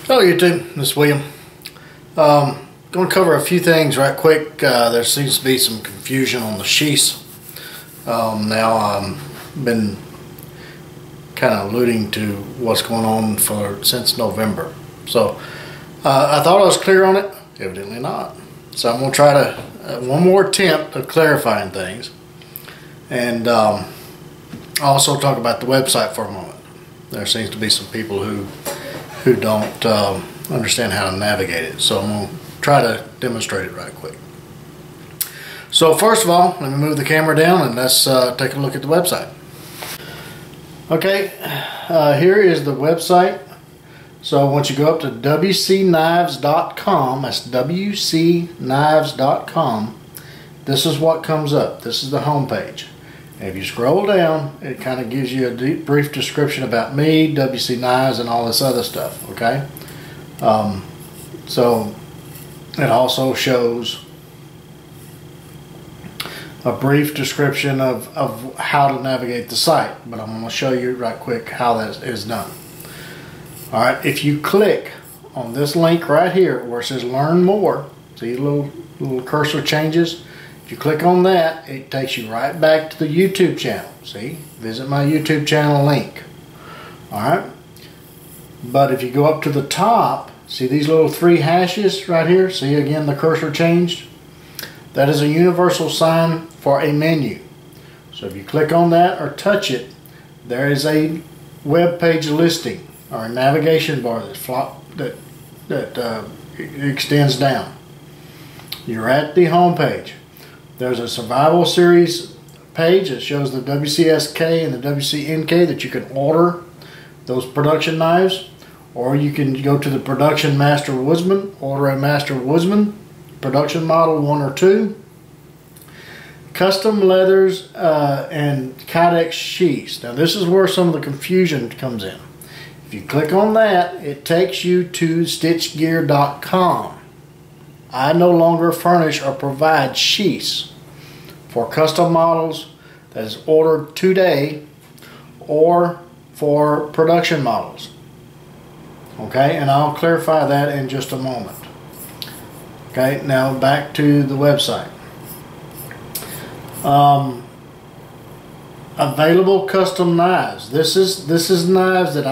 Hello YouTube, this is William. Going to cover a few things right quick. There seems to be some confusion on the sheaths. Been kind of alluding to what's going on since November. So I thought I was clear on it, evidently not. So I'm going to try to one more attempt of clarifying things, and also talk about the website for a moment. There seems to be some people who don't understand how to navigate it, so I'm going to try to demonstrate it right quick. So first of all, let me move the camera down and let's take a look at the website. Okay, here is the website. So once you go up to WCKnives.com, that's WCKnives.com, this is what comes up. This is the home page. And if you scroll down, it kind of gives you a brief description about me, WC Knives, and all this other stuff, okay? So it also shows a brief description of how to navigate the site, but I'm going to show you right quick how that is done. All right, if you click on this link right here where it says Learn More, see the little cursor changes? If you click on that, it takes you right back to the YouTube channel. See, visit my YouTube channel link. All right, but if you go up to the top, see these little three hashes right here? See again the cursor changed? That is a universal sign for a menu. So if you click on that or touch it, there is a web page listing or a navigation bar that extends down. You're at the home page. There's a survival series page that shows the WCSK and the WCNK that you can order those production knives, or you can go to the production master woodsman, order a master woodsman, production model 1 or 2, custom leathers and kydex sheaths. Now this is where some of the confusion comes in. If you click on that, it takes you to stitchgear.com. I no longer furnish or provide sheaths for custom models that is ordered today or for production models. Okay, and I'll clarify that in just a moment. Okay, now back to the website. Available custom knives. This is knives that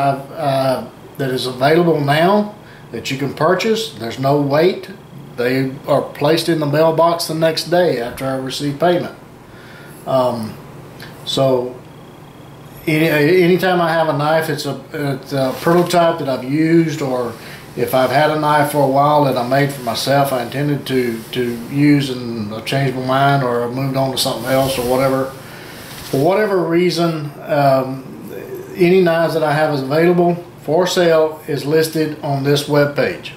that is available now that you can purchase. There's no wait. They are placed in the mailbox the next day after I receive payment. So anytime I have a knife, it's a prototype that I've used, or if I've had a knife for a while that I made for myself, I intended to use and I've changed my mind or I've moved on to something else or whatever. For whatever reason, any knives that I have is available for sale is listed on this web page.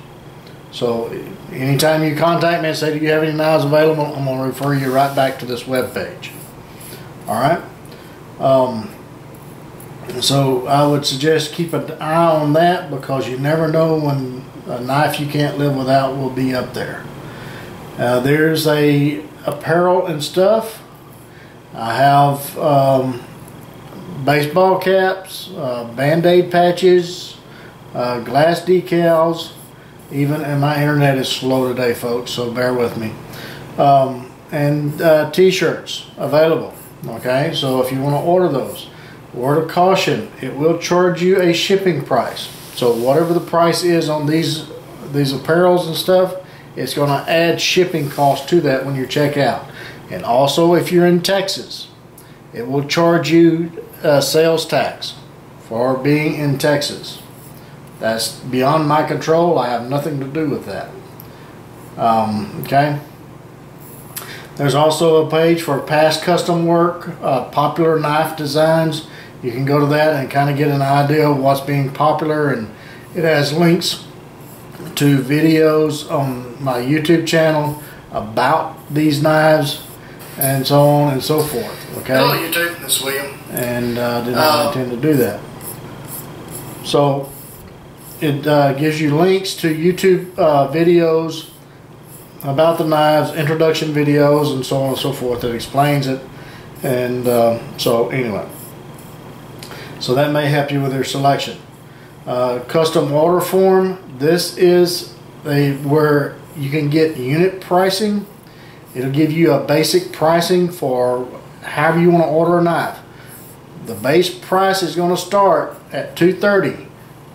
So anytime you contact me and say, do you have any knives available, I'm going to refer you right back to this web page. Alright? So I would suggest keep an eye on that, because you never know when a knife you can't live without will be up there. There's a apparel and stuff. I have baseball caps, Band-Aid patches, glass decals, and my internet is slow today, folks, so bear with me. And t-shirts available. Okay, so if you want to order those, word of caution, it will charge you a shipping price. So whatever the price is on these apparels and stuff, it's going to add shipping cost to that when you check out. And also, if you're in Texas, it will charge you sales tax for being in Texas. That's beyond my control. I have nothing to do with that. Okay. There's also a page for past custom work, popular knife designs. You can go to that and kind of get an idea of what's being popular, and it has links to videos on my YouTube channel about these knives and so on and so forth. Okay. Hello YouTube, this is William. And did not intend to do that. So it gives you links to YouTube videos about the knives, introduction videos, and so on and so forth that explains it. And so anyway, so that may help you with your selection. Custom order form. This is where you can get unit pricing. It'll give you a basic pricing for however you want to order a knife. The base price is going to start at $230.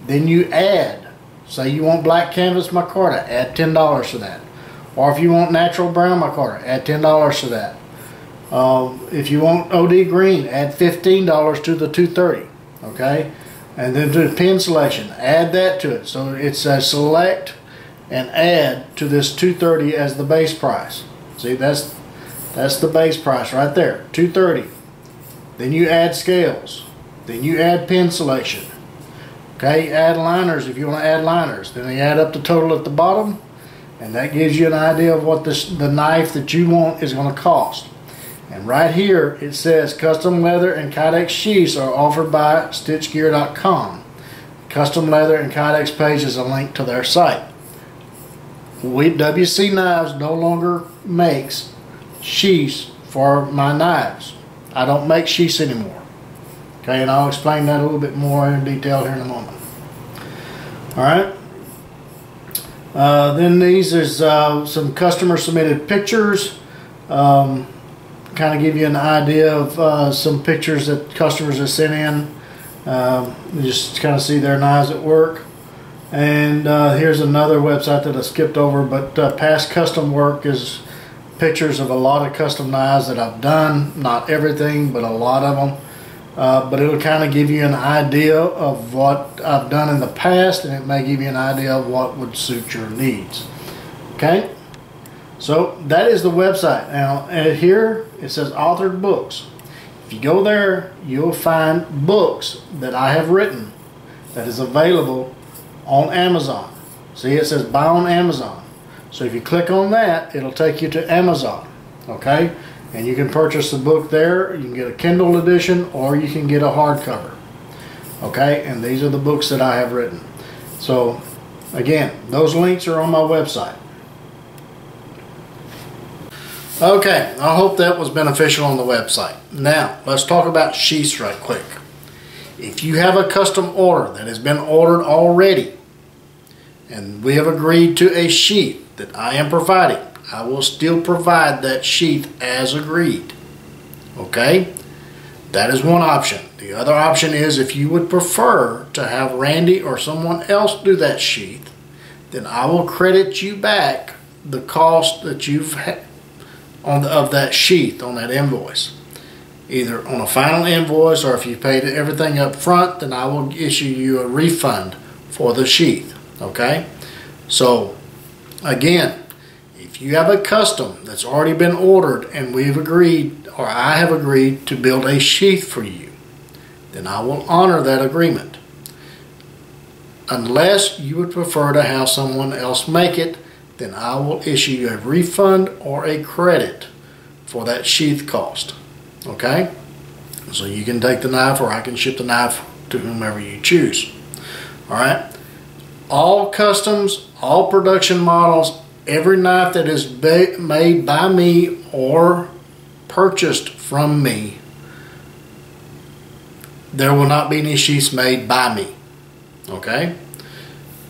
Then you add, say you want black canvas micarta, add $10 to that. Or if you want natural brown micarta, add $10 to that. If you want OD green, add $15 to the $230. Okay, and then to the pin selection, add that to it. So it's a select and add to this $230 as the base price. See, that's the base price right there, $230. Then you add scales. Then you add pin selection. Okay, add liners if you want to add liners. Then you add up the total at the bottom, and that gives you an idea of what the knife that you want is going to cost. And right here it says custom leather and Kydex sheaths are offered by stitchgear.com. Custom leather and Kydex page is a link to their site. WC Knives no longer makes sheaths for my knives. I don't make sheaths anymore. Okay, and I'll explain that a little bit more in detail here in a moment. Alright. Then these is some customer submitted pictures. Kind of give you an idea of some pictures that customers have sent in. You just kind of see their knives at work. And here's another website that I skipped over, but past custom work is pictures of a lot of custom knives that I've done. Not everything, but a lot of them. But it'll kind of give you an idea of what I've done in the past, and it may give you an idea of what would suit your needs. Okay, so that is the website. Now here it says authored books. If you go there, you'll find books that I have written that is available on Amazon. See, it says buy on Amazon. So if you click on that, it'll take you to Amazon. Okay, and you can purchase the book there. You can get a Kindle edition, or you can get a hardcover. Okay, and these are the books that I have written. So again, those links are on my website. Okay, I hope that was beneficial on the website. Now let's talk about sheaths right quick. If you have a custom order that has been ordered already, and we have agreed to a sheath that I am providing, I will still provide that sheath as agreed. Okay? That is one option. The other option is if you would prefer to have Randy or someone else do that sheath, then I will credit you back the cost that you've had of that sheath on that invoice. Either on a final invoice, or if you paid everything up front, then I will issue you a refund for the sheath. Okay? So again, if you have a custom that's already been ordered and we've agreed, or I have agreed to build a sheath for you, then I will honor that agreement. Unless you would prefer to have someone else make it, then I will issue you a refund or a credit for that sheath cost. Okay? So you can take the knife, or I can ship the knife to whomever you choose. Alright? All customs, all production models, every knife that is made by me or purchased from me, there will not be any sheaths made by me. Okay?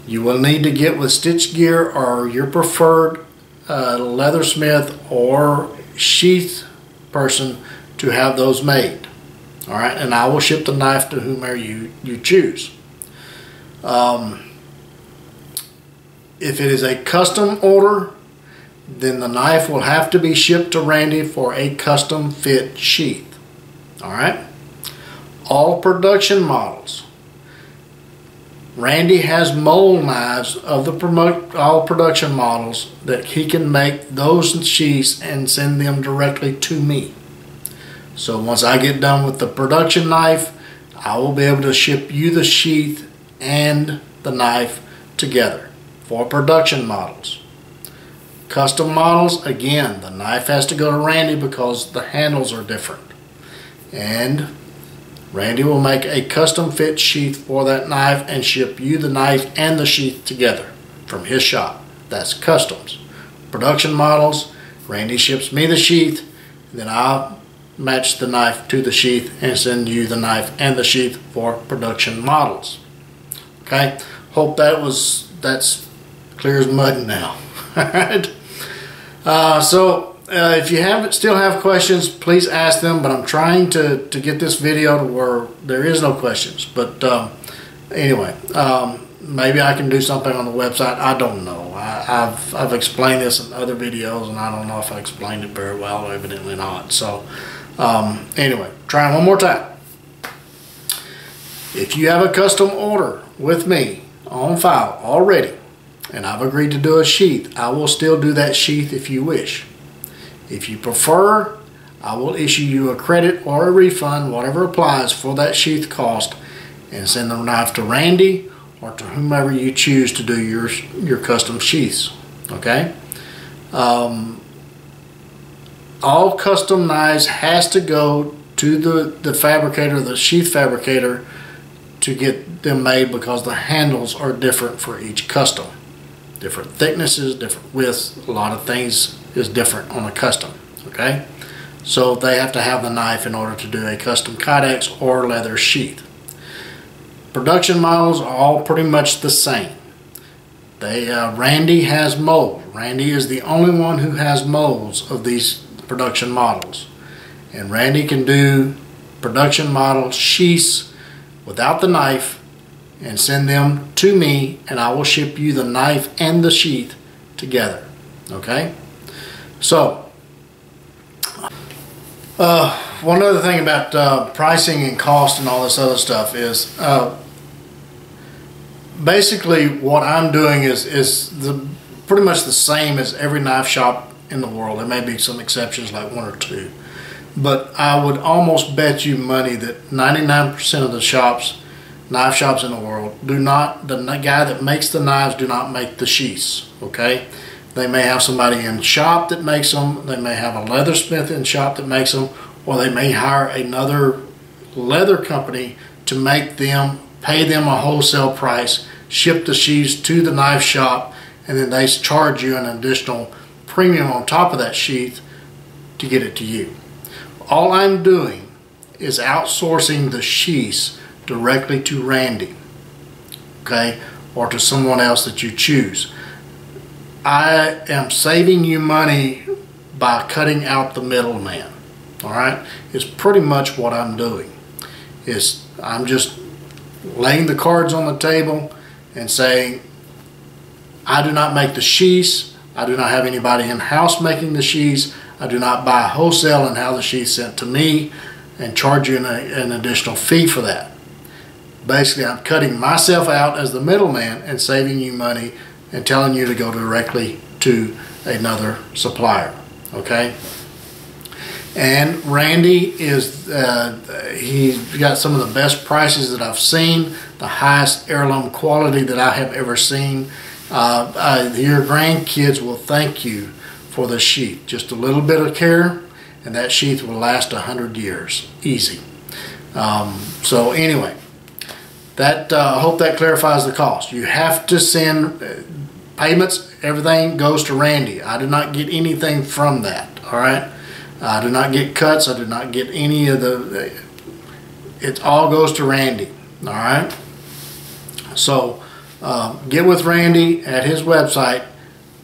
You will need to get with Stitch Gear or your preferred leathersmith or sheath person to have those made. Alright, and I will ship the knife to whomever you choose. If it is a custom order, then the knife will have to be shipped to Randy for a custom fit sheath. Alright? All production models. Randy has mold knives of the all production models that he can make those sheaths and send them directly to me. So once I get done with the production knife, I will be able to ship you the sheath and the knife together for production models. Custom models, again, the knife has to go to Randy because the handles are different. And Randy will make a custom fit sheath for that knife and ship you the knife and the sheath together from his shop. That's customs. Production models, Randy ships me the sheath, and then I'll match the knife to the sheath and send you the knife and the sheath for production models. Okay, hope that's clear as mud now. All right. If you still have questions, please ask them. But I'm trying to get this video to where there is no questions. But anyway, maybe I can do something on the website. I don't know. I've explained this in other videos, and I don't know if I explained it very well. Evidently not. So anyway, try one more time. If you have a custom order with me on file already, and I've agreed to do a sheath, I will still do that sheath if you wish. If you prefer, I will issue you a credit or a refund, whatever applies for that sheath cost, and send the knife to Randy or to whomever you choose to do your custom sheaths. Okay? All custom knives has to go to the fabricator, the sheath fabricator, to get them made, because the handles are different for each custom. Different thicknesses, different widths, a lot of things is different on a custom. Okay? So they have to have the knife in order to do a custom kydex or leather sheath. Production models are all pretty much the same. Randy has molds. Randy is the only one who has molds of these production models. And Randy can do production model sheaths without the knife and send them to me, and I will ship you the knife and the sheath together. Okay? So, one other thing about pricing and cost and all this other stuff is basically what I'm doing is pretty much the same as every knife shop in the world. There may be some exceptions, like one or two, but I would almost bet you money that 99% of the knife shops in the world the guy that makes the knives do not make the sheaths. Okay, they may have somebody in shop that makes them, they may have a leathersmith in shop that makes them, or they may hire another leather company to make them, pay them a wholesale price, ship the sheaths to the knife shop, and then they charge you an additional premium on top of that sheath to get it to you. All I'm doing is outsourcing the sheaths directly to Randy, okay, or to someone else that you choose. I am saving you money by cutting out the middleman. All right, it's pretty much what I'm doing. I'm just laying the cards on the table and saying, I do not make the sheaths. I do not have anybody in-house making the sheaths. I do not buy wholesale and have the sheaths sent to me and charge you an additional fee for that. Basically, I'm cutting myself out as the middleman and saving you money and telling you to go directly to another supplier. Okay? And Randy he's got some of the best prices that I've seen, the highest heirloom quality that I have ever seen. Your grandkids will thank you for the sheath. Just a little bit of care and that sheath will last 100 years. Easy. So anyway, I hope that clarifies the cost. You have to send payments. Everything goes to Randy. I do not get anything from that. All right. I do not get cuts. I do not get any of it all goes to Randy. All right. So get with Randy at his website.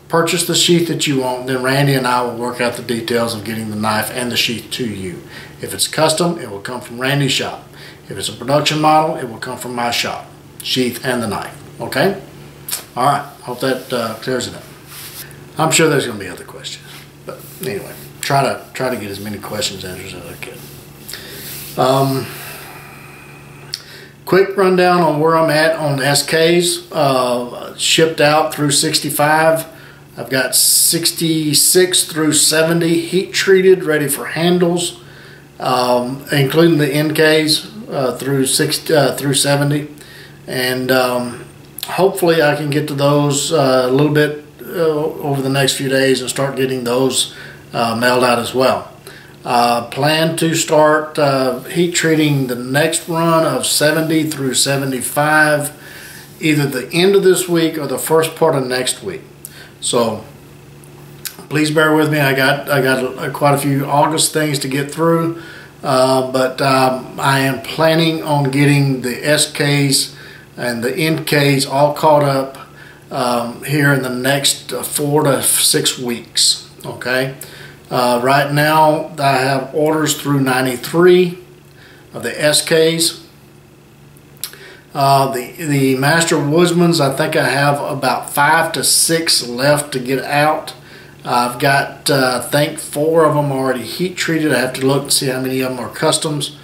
Purchase the sheath that you want. Then Randy and I will work out the details of getting the knife and the sheath to you. If it's custom, it will come from Randy's shop. If it's a production model, it will come from my shop. Sheath and the knife. Okay? All right. Hope that clears it up. I'm sure there's going to be other questions. But anyway, try to get as many questions answered as I can. Quick rundown on where I'm at on SKs. Shipped out through 65. I've got 66 through 70 heat treated, ready for handles, including the NKs through 70. And hopefully I can get to those a little bit over the next few days and start getting those mailed out as well. Plan to start heat treating the next run of 70 through 75 either the end of this week or the first part of next week. So please bear with me. I got quite a few August things to get through, but I am planning on getting the SKs and the NKs all caught up here in the next 4 to 6 weeks. Okay, right now I have orders through 93 of the SKs. The Master Woodsman's, I think I have about 5 to 6 left to get out. I've got I think 4 of them already heat treated. I have to look and see how many of them are customs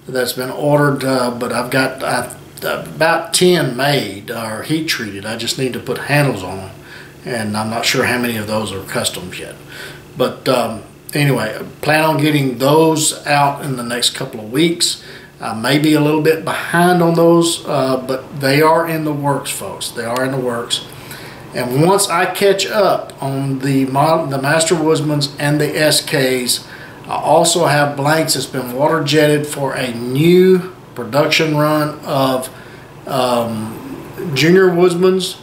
that's been ordered, but I've got about 10 made or heat treated. I just need to put handles on them, and I'm not sure how many of those are customs yet. But anyway, plan on getting those out in the next couple of weeks. I may be a little bit behind on those, but they are in the works, folks. They are in the works. And once I catch up on the Master Woodsman's and the SKs, I also have blanks that's been water jetted for a new production run of Junior Woodsman's,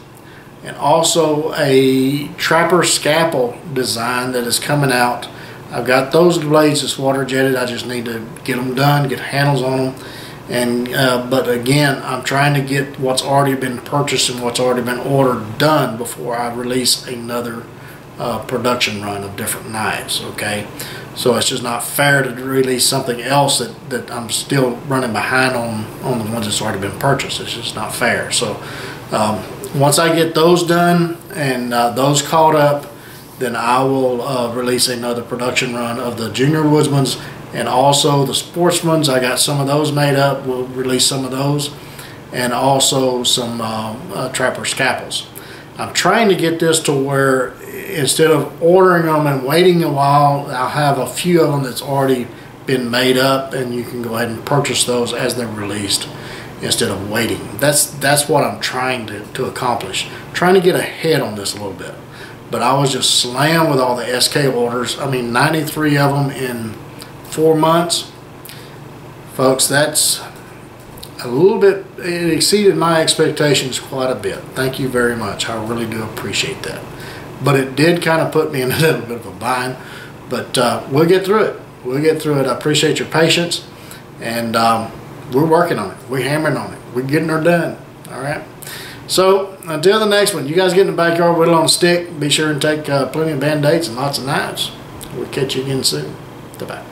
and also a Trapper Scalpel design that is coming out. I've got those blades that's water jetted. I just need to get them done, get handles on them. And but again, I'm trying to get what's already been purchased and what's already been ordered done before I release another production run of different knives. Okay, so it's just not fair to release something else that I'm still running behind on the ones that's already been purchased. It's just not fair. So once I get those done and those caught up, then I will release another production run of the Junior Woodsman's, and also the Sportsman's. I got some of those made up. We'll release some of those, and also some Trapper Scalpels. I'm trying to get this to where instead of ordering them and waiting a while, I'll have a few of them that's already been made up, and you can go ahead and purchase those as they're released instead of waiting. That's what I'm trying to accomplish. Trying to get ahead on this a little bit. But I was just slammed with all the SK orders. I mean, 93 of them in 4 months. Folks, that's a little bit, it exceeded my expectations quite a bit. Thank you very much. I really do appreciate that. But it did kind of put me in a little bit of a bind. But we'll get through it. We'll get through it. I appreciate your patience. And we're working on it. We're hammering on it. We're getting her done. All right. So until the next one, you guys get in the backyard, whittle on a stick. Be sure and take plenty of Band-Aids and lots of knives. We'll catch you again soon. Goodbye.